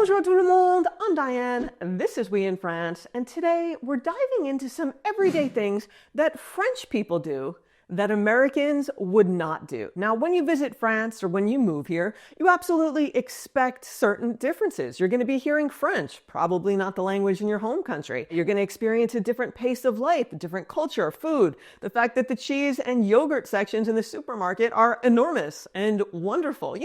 Bonjour tout le monde, I'm Diane, this is We in France, and today we're diving into some everyday things that French people do that Americans would not do. Now, when you visit France or when you move here, you absolutely expect certain differences. You're going to be hearing French, probably not the language in your home country. You're going to experience a different pace of life, a different culture, food, the fact that the cheese and yogurt sections in the supermarket are enormous and wonderful,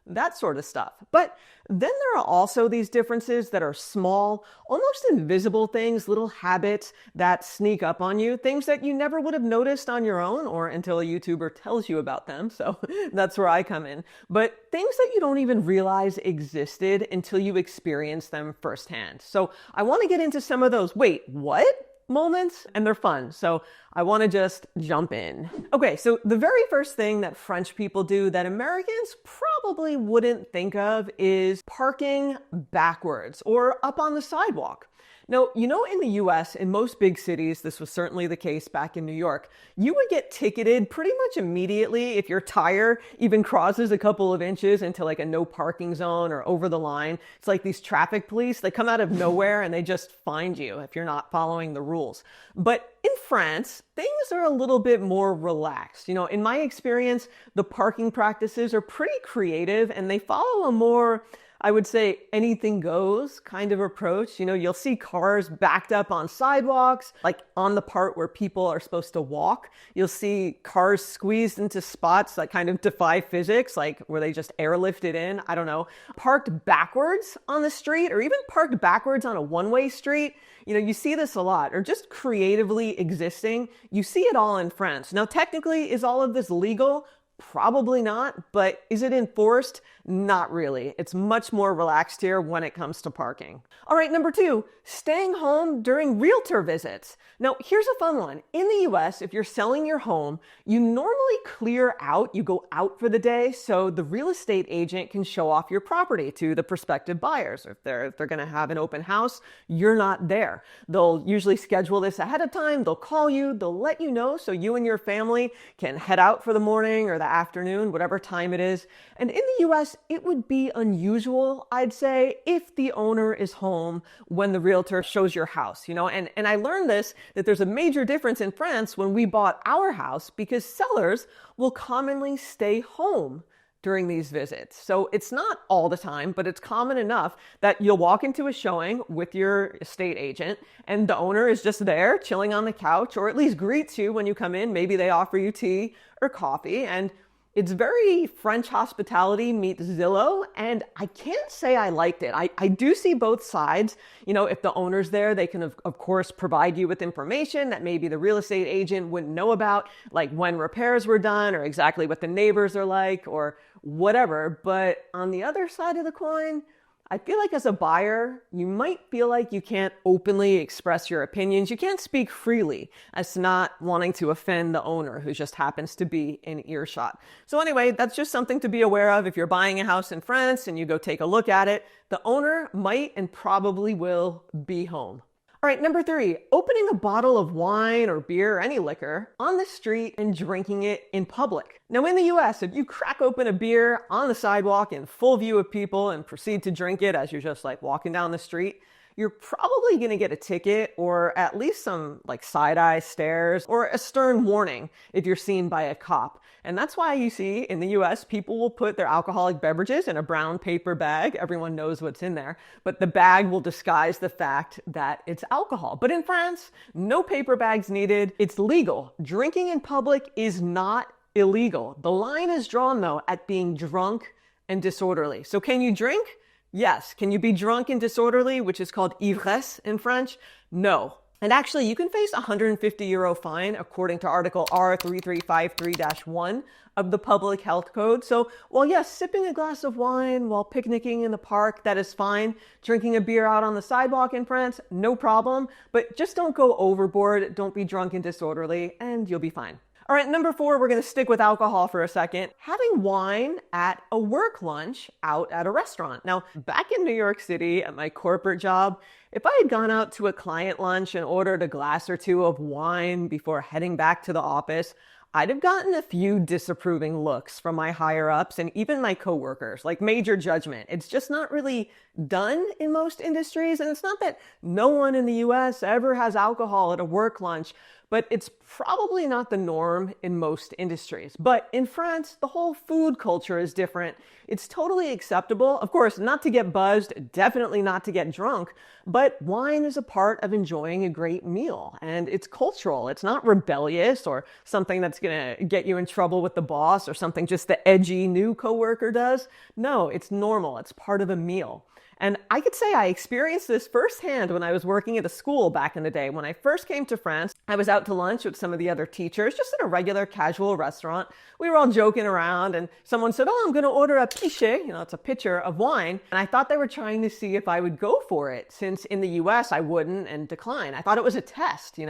that sort of stuff. But then there are also these differences that are small, almost invisible things, little habits that sneak up on you, things that you never would have noticed on your own or until a YouTuber tells you about them. So that's where I come in. But things that you don't even realize existed until you experience them firsthand. So I want to get into some of those, wait, what? Moments, and they're fun. So I want to just jump in. Okay, so the very first thing that French people do that Americans probably wouldn't think of is parking backwards or up on the sidewalk. Now, in the US, in most big cities, this was certainly the case back in New York, you would get ticketed pretty much immediately if your tire even crosses a couple of inches into like a no parking zone or over the line. It's like these traffic police, they come out of nowhere and they just find you if you're not following the rules. But in France, things are a little bit more relaxed. In my experience, the parking practices are pretty creative and they follow a more, I would say, anything goes kind of approach. You'll see cars backed up on sidewalks, like on the part where people are supposed to walk. You'll see cars squeezed into spots that kind of defy physics, like where they just airlifted in, I don't know, parked backwards on the street or even parked backwards on a one-way street. You see this a lot, or just creatively existing. You see it all in France. Now, technically, is all of this legal? Probably not, but is it enforced? Not really. It's much more relaxed here when it comes to parking. All right, number 2, staying home during realtor visits. Now, here's a fun one. In the US, if you're selling your home, you normally clear out, you go out for the day so the real estate agent can show off your property to the prospective buyers. If they're going to have an open house, you're not there. They'll usually schedule this ahead of time. They'll call you, they'll let you know so you and your family can head out for the morning or the afternoon, whatever time it is. And in the US, it would be unusual, I'd say, if the owner is home when the realtor shows your house, and I learned this, that there's a major difference in France when we bought our house because sellers will commonly stay home during these visits. So it's not all the time, but it's common enough that you'll walk into a showing with your estate agent and the owner is just there chilling on the couch, or at least greets you when you come in. Maybe they offer you tea or coffee, and it's very French hospitality meets Zillow, and I can't say I liked it. I do see both sides. If the owner's there, they can, of course, provide you with information that maybe the real estate agent wouldn't know about, like when repairs were done or exactly what the neighbors are like or whatever. But on the other side of the coin, I feel like as a buyer, you might feel like you can't openly express your opinions. You can't speak freely as not wanting to offend the owner who just happens to be in earshot. So anyway, that's just something to be aware of. If you're buying a house in France and you go take a look at it, the owner might and probably will be home. All right, number 3, opening a bottle of wine or beer or any liquor on the street and drinking it in public. Now, in the US, if you crack open a beer on the sidewalk in full view of people and proceed to drink it as you're just like walking down the street, you're probably going to get a ticket or at least some like side-eye stares or a stern warning if you're seen by a cop. And that's why you see in the US, people will put their alcoholic beverages in a brown paper bag. Everyone knows what's in there, but the bag will disguise the fact that it's alcohol. But in France, no paper bags needed. It's legal. Drinking in public is not illegal. The line is drawn, though, at being drunk and disorderly. So can you drink? Yes. Can you be drunk and disorderly, which is called ivresse in French? No. And actually, you can face a €150 fine according to Article R3353-1 of the Public Health Code. So while yes, sipping a glass of wine while picnicking in the park, that is fine. Drinking a beer out on the sidewalk in France, no problem. But just don't go overboard. Don't be drunk and disorderly, and you'll be fine. All right, number 4, we're going to stick with alcohol for a second. Having wine at a work lunch out at a restaurant. Now, back in New York City at my corporate job, if I had gone out to a client lunch and ordered a glass or two of wine before heading back to the office, I'd have gotten a few disapproving looks from my higher ups and even my coworkers, like major judgment. It's just not really done in most industries. And it's not that no one in the US ever has alcohol at a work lunch, but it's probably not the norm in most industries. But in France, the whole food culture is different. It's totally acceptable, of course, not to get buzzed, definitely not to get drunk, but wine is a part of enjoying a great meal. And it's cultural. It's not rebellious or something that's gonna get you in trouble with the boss or something just the edgy new coworker does. No, it's normal. It's part of a meal. And I could say I experienced this firsthand when I was working at a school back in the day. When I first came to France, I was out to lunch with some of the other teachers, just in a regular casual restaurant. We were all joking around and someone said, "Oh, I'm going to order a cliché." It's a pitcher of wine. And I thought they were trying to see if I would go for it, since in the US I wouldn't and decline. I thought it was a test,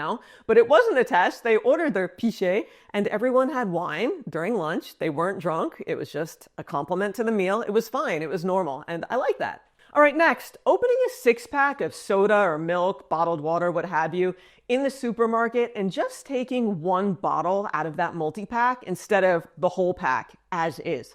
but it wasn't a test. They ordered their cliché and everyone had wine during lunch. They weren't drunk. It was just a compliment to the meal. It was fine. It was normal. And I like that. All right, next, opening a 6-pack of soda or milk, bottled water, what have you, in the supermarket and just taking one bottle out of that multi-pack instead of the whole pack as is.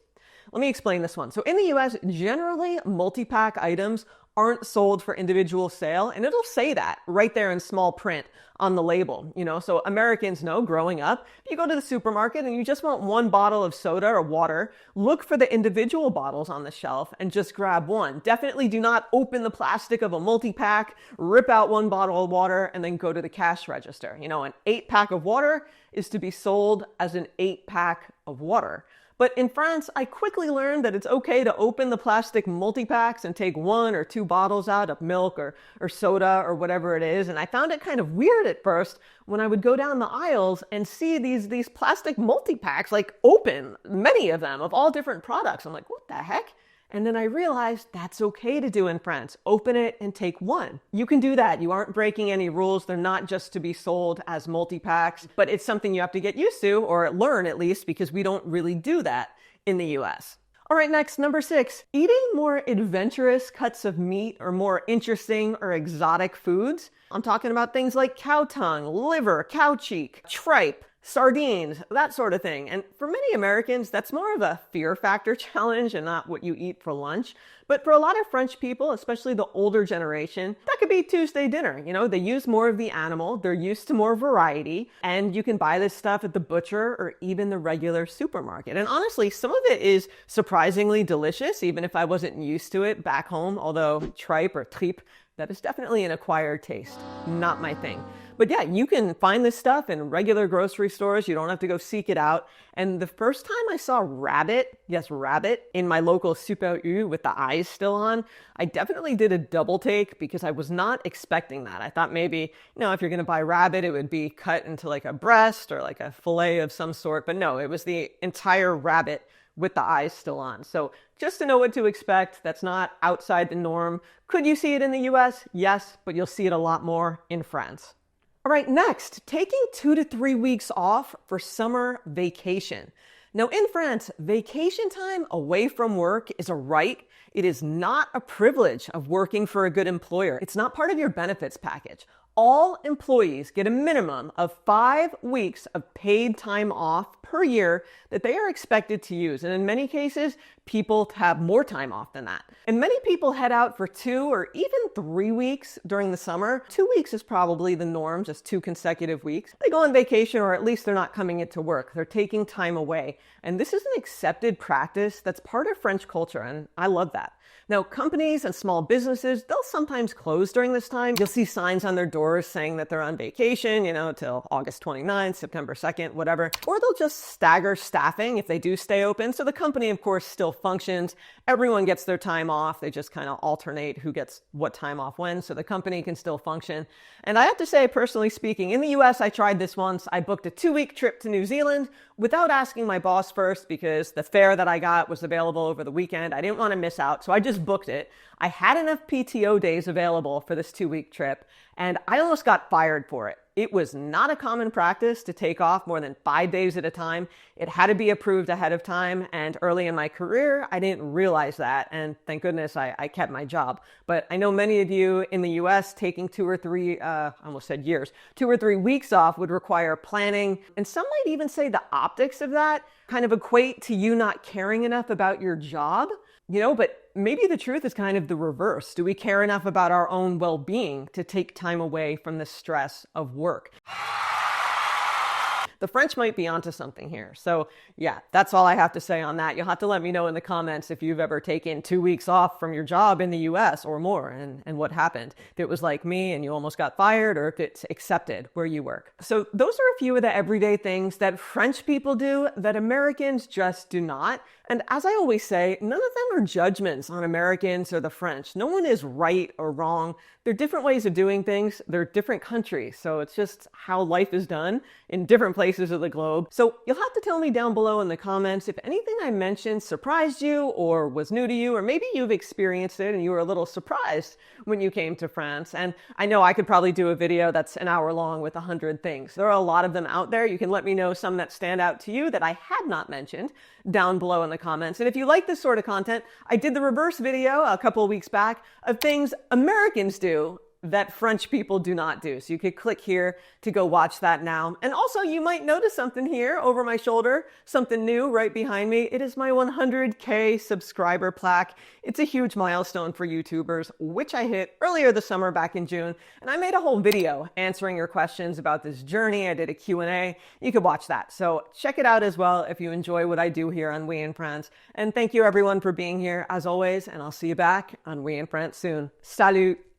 Let me explain this one. So in the US, generally multi-pack items aren't sold for individual sale, and it'll say that right there in small print on the label. So Americans know growing up, if you go to the supermarket and you just want one bottle of soda or water, look for the individual bottles on the shelf and just grab one. Definitely do not open the plastic of a multi-pack, rip out one bottle of water, and then go to the cash register. An 8-pack of water is to be sold as an 8-pack of water. But in France, I quickly learned that it's okay to open the plastic multi-packs and take 1 or 2 bottles out of milk or soda or whatever it is. And I found it kind of weird at first when I would go down the aisles and see these plastic multi-packs like open, many of them of all different products. I'm like, what the heck? And then I realized that's okay to do in France. Open it and take one. You can do that. You aren't breaking any rules. They're not just to be sold as multi-packs, but it's something you have to get used to, or learn at least, because we don't really do that in the US. All right, next, number 6, eating more adventurous cuts of meat or more interesting or exotic foods. I'm talking about things like cow tongue, liver, cow cheek, tripe, sardines, that sort of thing. And for many Americans, that's more of a fear factor challenge and not what you eat for lunch. But for a lot of French people, especially the older generation, that could be Tuesday dinner. They use more of the animal, they're used to more variety, and you can buy this stuff at the butcher or even the regular supermarket. And honestly, some of it is surprisingly delicious, even if I wasn't used to it back home, although tripe or tripe, that is definitely an acquired taste. Not my thing. But yeah, you can find this stuff in regular grocery stores. You don't have to go seek it out. And the first time I saw rabbit, yes, rabbit, in my local Super U with the eyes still on, I definitely did a double take because I was not expecting that. I thought maybe, if you're going to buy rabbit, it would be cut into like a breast or like a fillet of some sort. But no, it was the entire rabbit with the eyes still on. So just to know what to expect, that's not outside the norm. Could you see it in the US? Yes, but you'll see it a lot more in France. All right, next, taking 2 to 3 weeks off for summer vacation. Now in France, vacation time away from work is a right. It is not a privilege of working for a good employer. It's not part of your benefits package. All employees get a minimum of 5 weeks of paid time off per year that they are expected to use. And in many cases, people have more time off than that. And many people head out for 2 or even 3 weeks during the summer. 2 weeks is probably the norm, just 2 consecutive weeks. They go on vacation, or at least they're not coming into work. They're taking time away. And this is an accepted practice that's part of French culture, and I love that. Now, companies and small businesses, they'll sometimes close during this time. You'll see signs on their doors saying that they're on vacation, till August 29th, September 2nd, whatever. Or they'll just stagger staffing if they do stay open. So the company, of course, still functions. Everyone gets their time off. They just kind of alternate who gets what time off when, so the company can still function. And I have to say, personally speaking, in the US, I tried this once. I booked a 2-week trip to New Zealand without asking my boss first because the fare that I got was available over the weekend. I didn't want to miss out, so I just booked it. I had enough PTO days available for this 2-week trip, and I almost got fired for it. it was not a common practice to take off more than 5 days at a time. It had to be approved ahead of time. And early in my career, I didn't realize that. And thank goodness I kept my job. But I know many of you in the US taking 2 or 3, I almost said years, 2 or 3 weeks off would require planning. And some might even say the optics of that kind of equate to you not caring enough about your job. But maybe the truth is kind of the reverse. Do we care enough about our own well-being to take time away from the stress of work? The French might be onto something here. So yeah, that's all I have to say on that. You'll have to let me know in the comments if you've ever taken 2 weeks off from your job in the US or more and what happened. If it was like me and you almost got fired, or if it's accepted where you work. So those are a few of the everyday things that French people do that Americans just do not. And as I always say, none of them are judgments on Americans or the French. No one is right or wrong. They're different ways of doing things. They're different countries. So it's just how life is done in different places of the globe. So you'll have to tell me down below in the comments if anything I mentioned surprised you or was new to you, or maybe you've experienced it and you were a little surprised when you came to France. And I know I could probably do a video that's an hour long with 100 things. There are a lot of them out there. You can let me know some that stand out to you that I had not mentioned down below in the comments. And if you like this sort of content, I did the reverse video a couple of weeks back of things Americans do that French people do not do. So you could click here to go watch that now. And also you might notice something here over my shoulder, something new right behind me. It is my 100K subscriber plaque. It's a huge milestone for YouTubers, which I hit earlier this summer back in June. And I made a whole video answering your questions about this journey. I did a Q&A. You could watch that. So check it out as well if you enjoy what I do here on We in France. And thank you everyone for being here as always. And I'll see you back on We in France soon. Salut!